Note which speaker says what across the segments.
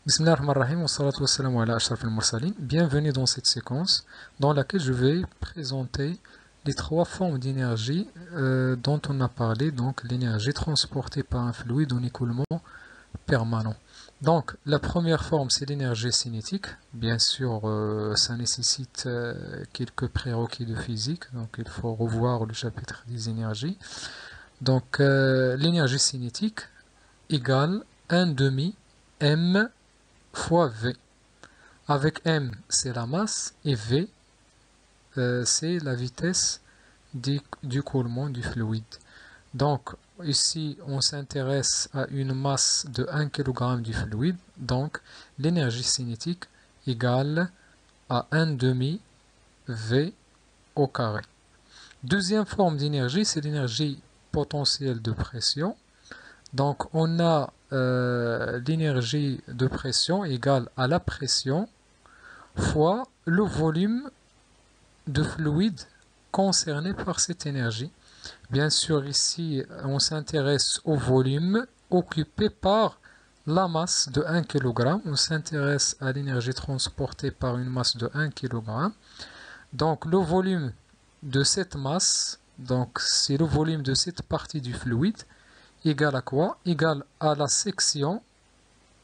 Speaker 1: Bismillah ar-Rahman ar-Rahim, wa salatu wa salam ala ashraf al-mursalin. Bienvenue dans cette séquence dans laquelle je vais présenter les trois formes d'énergie dont on a parlé, donc l'énergie transportée par un fluide en écoulement permanent. Donc la première forme c'est l'énergie cinétique. Bien sûr ça nécessite quelques prérequis de physique, donc il faut revoir le chapitre des énergies. Donc l'énergie cinétique égale 1 demi m fois V. Avec m c'est la masse et V c'est la vitesse d'écoulement du fluide. Donc ici on s'intéresse à une masse de 1 kg du fluide, donc l'énergie cinétique égale à 1 demi V au carré. Deuxième forme d'énergie, c'est l'énergie potentielle de pression. Donc on a l'énergie de pression égale à la pression fois le volume de fluide concerné par cette énergie. Bien sûr ici on s'intéresse au volume occupé par la masse de 1 kg. On s'intéresse à l'énergie transportée par une masse de 1 kg. Donc le volume de cette masse, donc c'est le volume de cette partie du fluide, égal à quoi? Égal à la section,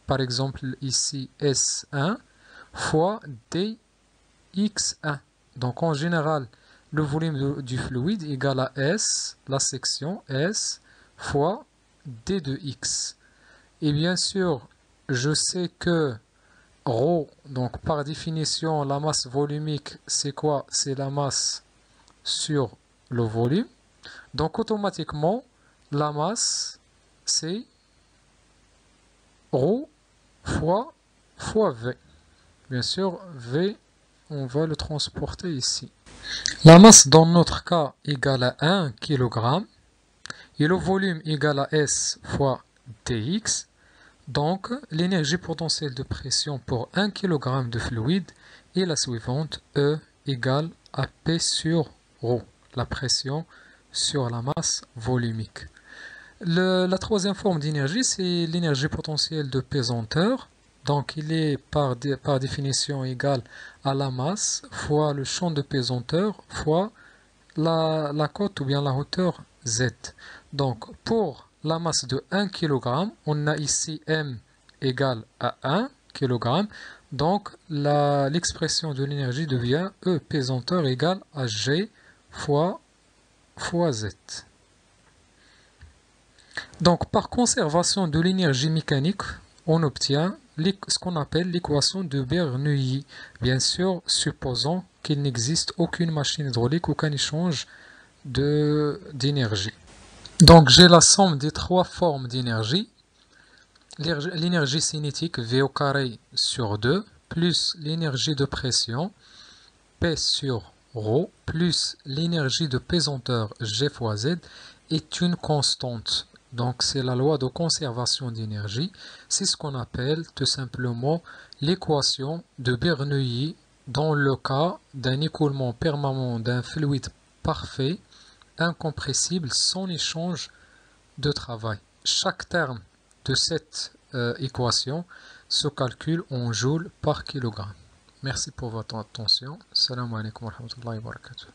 Speaker 1: par exemple ici S1, fois dx1. Donc en général, le volume du fluide égal à S, la section S, fois d de x. Et bien sûr, je sais que ρ, donc par définition, la masse volumique, c'est quoi? C'est la masse sur le volume. Donc automatiquement, la masse, c'est ρ fois V. Bien sûr, V, on va le transporter ici. La masse dans notre cas égale à 1 kg et le volume égal à S fois dx. Donc l'énergie potentielle de pression pour 1 kg de fluide est la suivante, E égale à P sur ρ, la pression sur la masse volumique. La troisième forme d'énergie, c'est l'énergie potentielle de pesanteur. Donc il est par définition égal à la masse fois le champ de pesanteur fois la cote ou bien la hauteur Z. Donc pour la masse de 1 kg, on a ici m égale à 1 kg. Donc l'expression de l'énergie devient E pesanteur égale à G fois Z. Donc par conservation de l'énergie mécanique, on obtient ce qu'on appelle l'équation de Bernoulli. Bien sûr, supposons qu'il n'existe aucune machine hydraulique, aucun échange d'énergie. Donc j'ai la somme des trois formes d'énergie. L'énergie cinétique V au carré sur 2, plus l'énergie de pression P sur ρ, plus l'énergie de pesanteur G fois Z est une constante. Donc c'est la loi de conservation d'énergie. C'est ce qu'on appelle tout simplement l'équation de Bernoulli dans le cas d'un écoulement permanent d'un fluide parfait, incompressible, sans échange de travail. Chaque terme de cette équation se calcule en joules par kilogramme. Merci pour votre attention. Salam alaikum wa rahmatullahi wa barakatuh.